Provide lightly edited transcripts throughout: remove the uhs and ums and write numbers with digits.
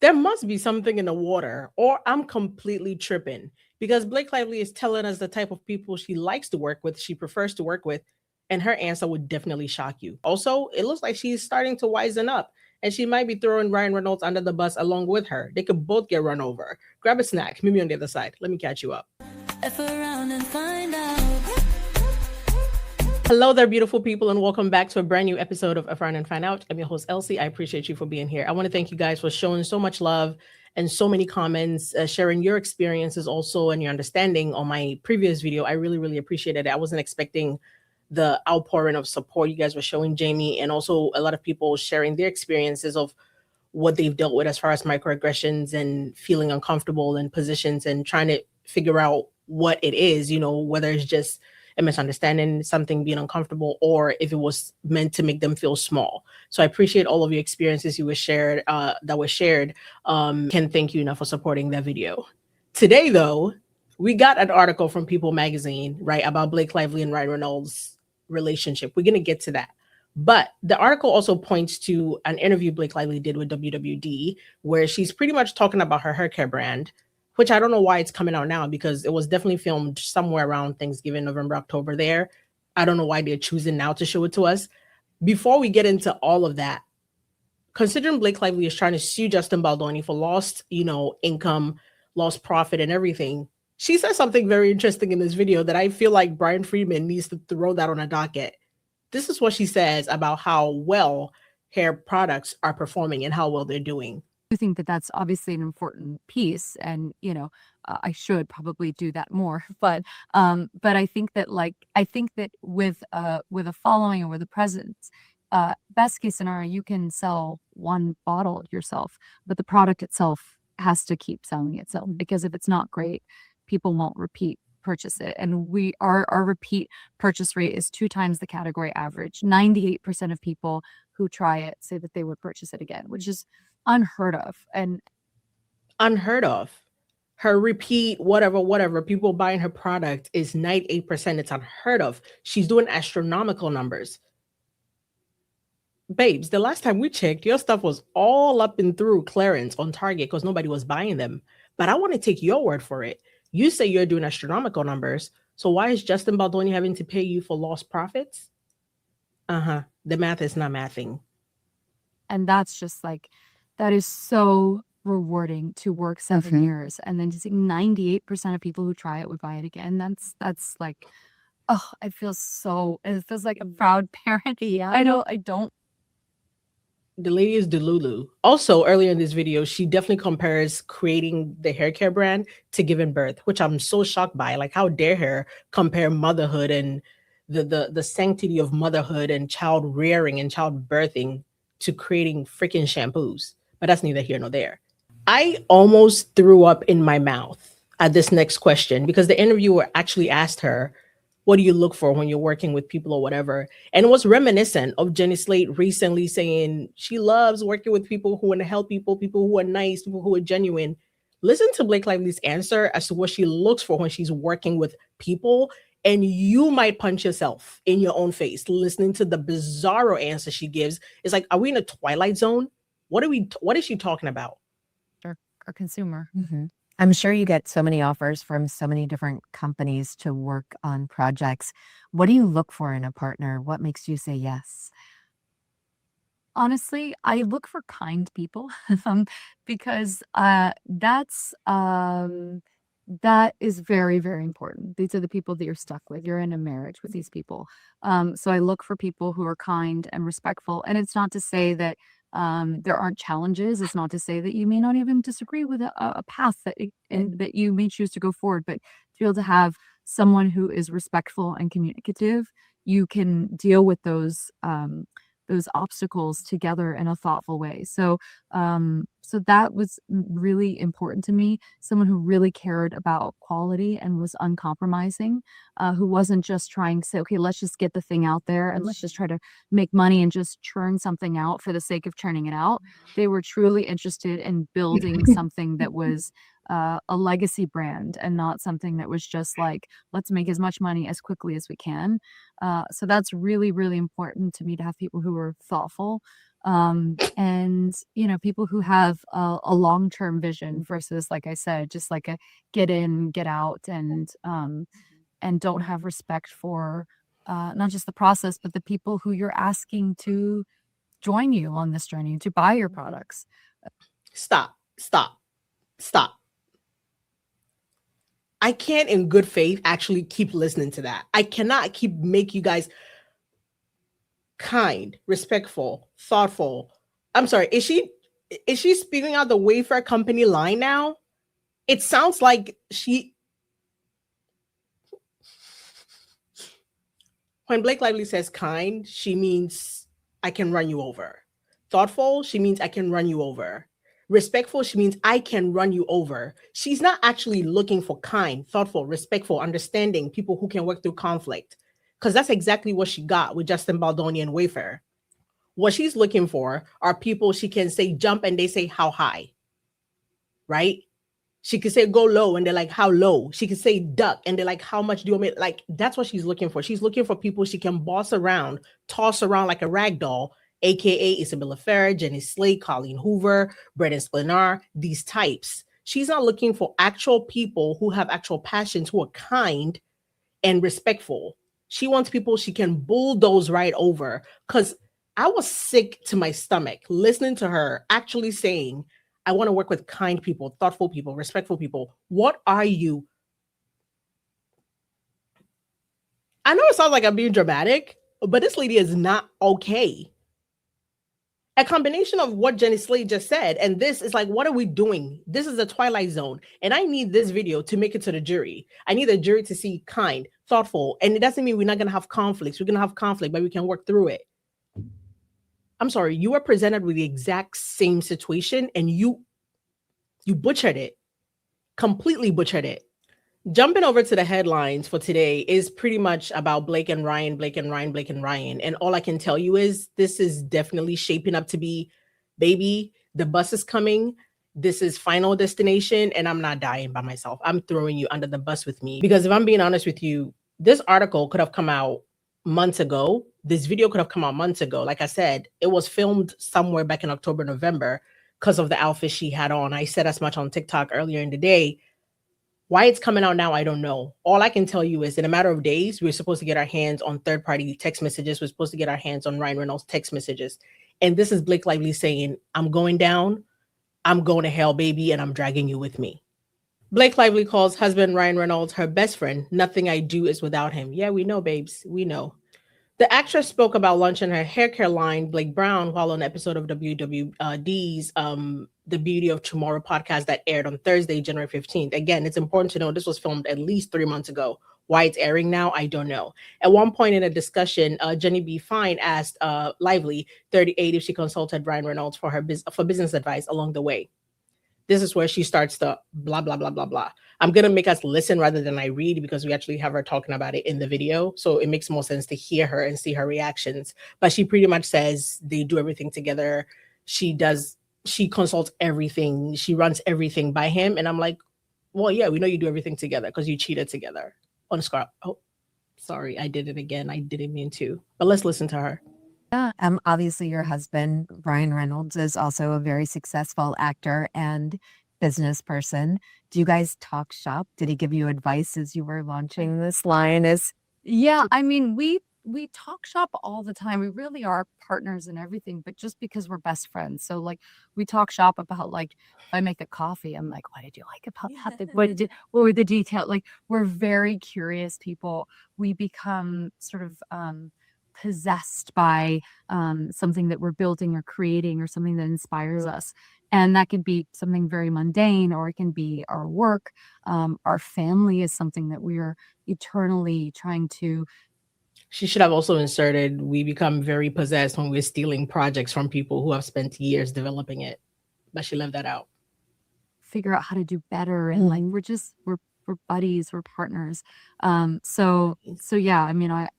There must be something in the water, or I'm completely tripping because Blake Lively is telling us the type of people she likes to work with, she prefers to work with, and her answer would definitely shock you. Also, it looks like she's starting to wisen up, and she might be throwing Ryan Reynolds under the bus along with her. They could both get run over. Grab a snack, meet me on the other side. Let me catch you up. F around and find out. Hello there, beautiful people, and welcome back to a brand new episode of Around and Find Out. I'm your host, Elsie. I appreciate you for being here. I want to thank you guys for showing so much love and so many comments, sharing your experiences also and your understanding on my previous video. I really, really appreciated it. I wasn't expecting the outpouring of support you guys were showing Jamie, and also a lot of people sharing their experiences of what they've dealt with as far as microaggressions and feeling uncomfortable in positions and trying to figure out what it is, whether it's just a misunderstanding, something being uncomfortable, or if it was meant to make them feel small. So I appreciate all of your experiences you were shared, that were shared. Can't thank you enough for supporting that video. Today, though, we got an article from People Magazine, right, about Blake Lively and Ryan Reynolds' relationship. We're going to get to that. But the article also points to an interview Blake Lively did with WWD, where she's pretty much talking about her hair care brand, which I don't know why it's coming out now because it was definitely filmed somewhere around Thanksgiving, November, October there. I don't know why they're choosing now to show it to us. Before we get into all of that, considering Blake Lively is trying to sue Justin Baldoni for lost, income, lost profit and everything, she says something very interesting in this video that I feel like Brian Friedman needs to throw that on a docket. This is what she says about how well hair products are performing and how well they're doing. I think that that's obviously an important piece, and I should probably do that more. But I think that with a following or with a presence, best case scenario, you can sell one bottle yourself, but the product itself has to keep selling itself, because if it's not great, people won't repeat purchase it. And our repeat purchase rate is 2 times the category average. 98% of people who try it say that they would purchase it again, which is unheard of. And unheard of. Her repeat whatever people buying her product is 98%. It's unheard of. She's doing astronomical numbers. Babes, the last time we checked, your stuff was all up and through clearance on Target because nobody was buying them. But I want to take your word for it. You say you're doing astronomical numbers. So why is Justin Baldoni having to pay you for lost profits? The math is not mathing. And that's just that is so rewarding to work 7 years and then to see 98% of people who try it would buy it again. That's like, oh, it feels like a proud parent. Yeah. I don't. The lady is Delulu. Also, earlier in this video, she definitely compares creating the hair care brand to giving birth, which I'm so shocked by. Like, how dare her compare motherhood and the sanctity of motherhood and child rearing and child birthing to creating freaking shampoos. But that's neither here nor there. I almost threw up in my mouth at this next question because the interviewer actually asked her, what do you look for when you're working with people or whatever? And it was reminiscent of Jenny Slate recently saying she loves working with people who want to help people who are nice, people who are genuine. Listen to Blake Lively's answer as to what she looks for when she's working with people, and you might punch yourself in your own face listening to the bizarro answer she gives. It's like, are we in a Twilight Zone? What is she talking about? Our consumer. Mm-hmm. I'm sure you get so many offers from so many different companies to work on projects. What do you look for in a partner? What makes you say yes? Honestly, I look for kind people because that is very, very important. These are the people that you're stuck with. You're in a marriage with these people. So I look for people who are kind and respectful. And it's not to say that there aren't challenges. It's not to say that you may not even disagree with a path that you may choose to go forward, but to be able to have someone who is respectful and communicative, you can deal with those obstacles together in a thoughtful way. So that was really important to me. Someone who really cared about quality and was uncompromising, who wasn't just trying to say, okay, let's just get the thing out there and let's just try to make money and just churn something out for the sake of churning it out. They were truly interested in building something that was a legacy brand and not something that was just like, let's make as much money as quickly as we can. So that's really, really important to me, to have people who are thoughtful. And people who have a long-term vision versus, like I said, just like a get in, get out, and don't have respect for not just the process, but the people who you're asking to join you on this journey to buy your products. Stop, stop, stop. I can't in good faith actually keep listening to that. I cannot make you guys kind, respectful, thoughtful. I'm sorry, is she speaking out the Wayfair company line now? It sounds like when Blake Lively says kind, she means I can run you over. Thoughtful, she means I can run you over. Respectful, she means I can run you over. She's not actually looking for kind, thoughtful, respectful, understanding people who can work through conflict. Because that's exactly what she got with Justin Baldoni and Wayfair. What she's looking for are people she can say jump and they say how high, right? She could say go low and they're like, how low? She could say duck and they're like, how much do you want me? Like, that's what she's looking for. She's looking for people she can boss around, toss around like a rag doll, aka Isabella Ferrer, Jenny Slate, Colleen Hoover, Brendan Splinar, these types. She's not looking for actual people who have actual passions, who are kind and respectful. She wants people she can bulldoze right over. Because I was sick to my stomach listening to her actually saying, I want to work with kind people, thoughtful people, respectful people. What are you? I know it sounds like I'm being dramatic, but this lady is not okay. A combination of what Jenny Slate just said and this is like, what are we doing? This is the Twilight Zone. And I need this video to make it to the jury. I need the jury to see kind, thoughtful. And it doesn't mean we're not going to have conflicts. We're going to have conflict, but we can work through it. I'm sorry, you were presented with the exact same situation and you butchered it, completely butchered it. Jumping over to the headlines for today is pretty much about Blake and Ryan, Blake and Ryan, Blake and Ryan. And all I can tell you is this is definitely shaping up to be, baby, the bus is coming. This is Final Destination, and I'm not dying by myself. I'm throwing you under the bus with me. Because if I'm being honest with you, this article could have come out months ago. This video could have come out months ago. Like I said, it was filmed somewhere back in October, November because of the outfit she had on. I said as much on TikTok earlier in the day. Why it's coming out now, I don't know. All I can tell you is in a matter of days, we're supposed to get our hands on third-party text messages. We're supposed to get our hands on Ryan Reynolds text messages. And this is Blake Lively saying, I'm going down, I'm going to hell, baby, and I'm dragging you with me. Blake Lively calls husband Ryan Reynolds her best friend. Nothing I do is without him. Yeah, we know, babes. We know. The actress spoke about launching her hair care line, Blake Brown, while on an episode of WWD's The Beauty of Tomorrow podcast that aired on Thursday, January 15th. Again, it's important to know this was filmed at least 3 months ago. Why it's airing now, I don't know. At one point in a discussion, Jenny B. Fine asked Lively, 38, if she consulted Ryan Reynolds for business advice along the way. This is where she starts to blah, blah, blah, blah, blah. I'm going to make us listen rather than I read because we actually have her talking about it in the video. So it makes more sense to hear her and see her reactions. But she pretty much says they do everything together. She consults everything. She runs everything by him. And I'm like, well, yeah, we know you do everything together because you cheated together on Scar. Oh, sorry. I did it again. I didn't mean to. But let's listen to her. Yeah, obviously your husband, Ryan Reynolds, is also a very successful actor and business person. Do you guys talk shop? Did he give you advice as you were launching this line? Yeah, I mean, we talk shop all the time. We really are partners in everything, but just because we're best friends. So like we talk shop about like if I make a coffee, I'm like, what did you like about that? What were the details? Like we're very curious people. We become sort of possessed by something that we're building or creating or something that inspires us. And that could be something very mundane, or it can be our work. Our family is something that we are eternally trying to. She should have also inserted, we become very possessed when we're stealing projects from people who have spent years developing it. But she left that out. Figure out how to do better. And like, we're buddies, we're partners. So yeah, I mean, I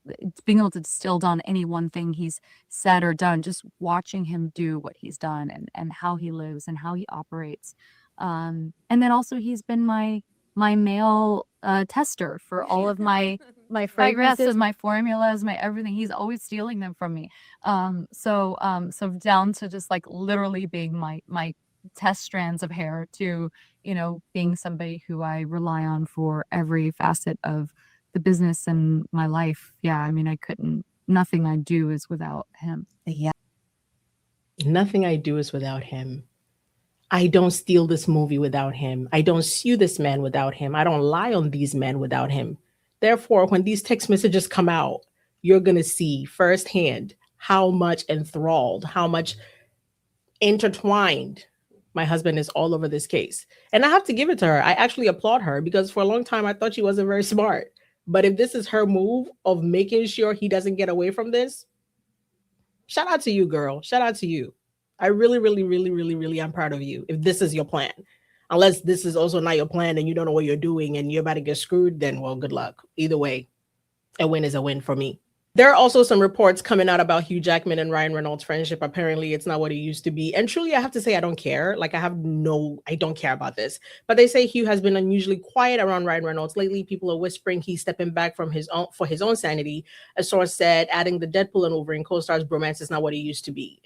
it's being able to distill down any one thing he's said or done, just watching him do what he's done and how he lives and how he operates. And then also he's been my male tester for all of my my My fragrances. recipes, my formulas, my everything. He's always stealing them from me. So down to just like literally being my test strands of hair to, being somebody who I rely on for every facet of the business and my life. Yeah, I mean, nothing I do is without him. Yeah. Nothing I do is without him. I don't steal this movie without him. I don't sue this man without him. I don't lie on these men without him. Therefore, when these text messages come out, you're going to see firsthand how much enthralled, how much intertwined my husband is all over this case. And I have to give it to her. I actually applaud her because for a long time I thought she wasn't very smart. But if this is her move of making sure he doesn't get away from this, shout out to you, girl. Shout out to you. I really, really, really, really, really am proud of you. If this is your plan, unless this is also not your plan and you don't know what you're doing and you're about to get screwed, then well, good luck. Either way, a win is a win for me. There are also some reports coming out about Hugh Jackman and Ryan Reynolds' friendship. Apparently, it's not what it used to be. And truly, I have to say, I don't care. Like, I don't care about this. But they say Hugh has been unusually quiet around Ryan Reynolds lately. People are whispering he's stepping back from for his own sanity. A source said, adding the Deadpool and Wolverine co-stars bromance is not what it used to be.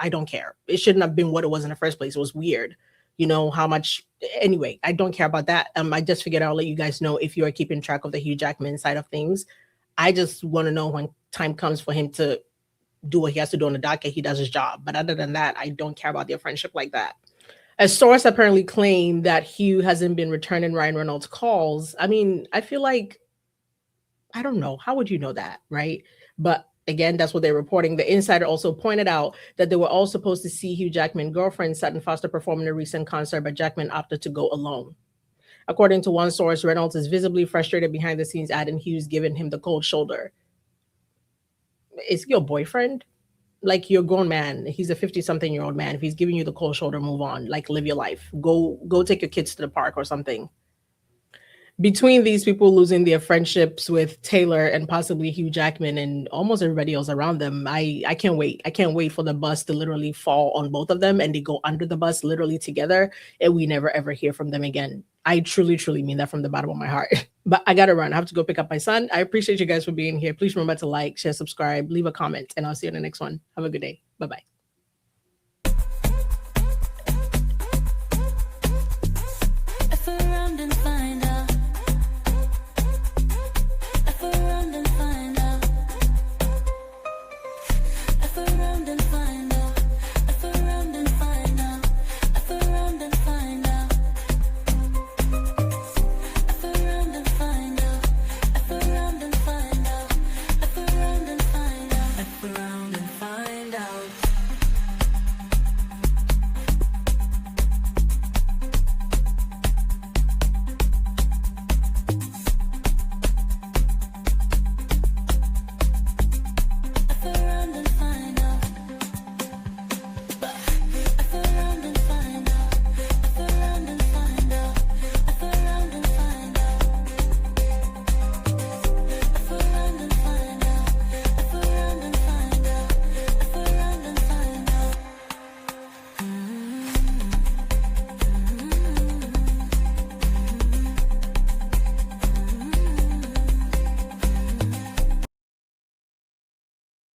I don't care. It shouldn't have been what it was in the first place. It was weird. You know how much. Anyway, I don't care about that. I just figured I'll let you guys know if you are keeping track of the Hugh Jackman side of things. I just want to know when time comes for him to do what he has to do on the docket, he does his job. But other than that, I don't care about their friendship like that. A source apparently claimed that Hugh hasn't been returning Ryan Reynolds' calls. I mean, I feel like, I don't know. How would you know that, right? But again, that's what they're reporting. The insider also pointed out that they were all supposed to see Hugh Jackman's girlfriend, Sutton Foster, perform in a recent concert, but Jackman opted to go alone. According to one source, Reynolds is visibly frustrated behind the scenes, adding Hughes giving him the cold shoulder. Is your boyfriend? Like, you're a grown man. He's a 50-something-year-old man. If he's giving you the cold shoulder, move on. Like, live your life. Go take your kids to the park or something. Between these people losing their friendships with Taylor and possibly Hugh Jackman and almost everybody else around them, I can't wait. I can't wait for the bus to literally fall on both of them and they go under the bus literally together and we never ever hear from them again. I truly, truly mean that from the bottom of my heart. But I gotta run. I have to go pick up my son. I appreciate you guys for being here. Please remember to like, share, subscribe, leave a comment, and I'll see you in the next one. Have a good day. Bye-bye.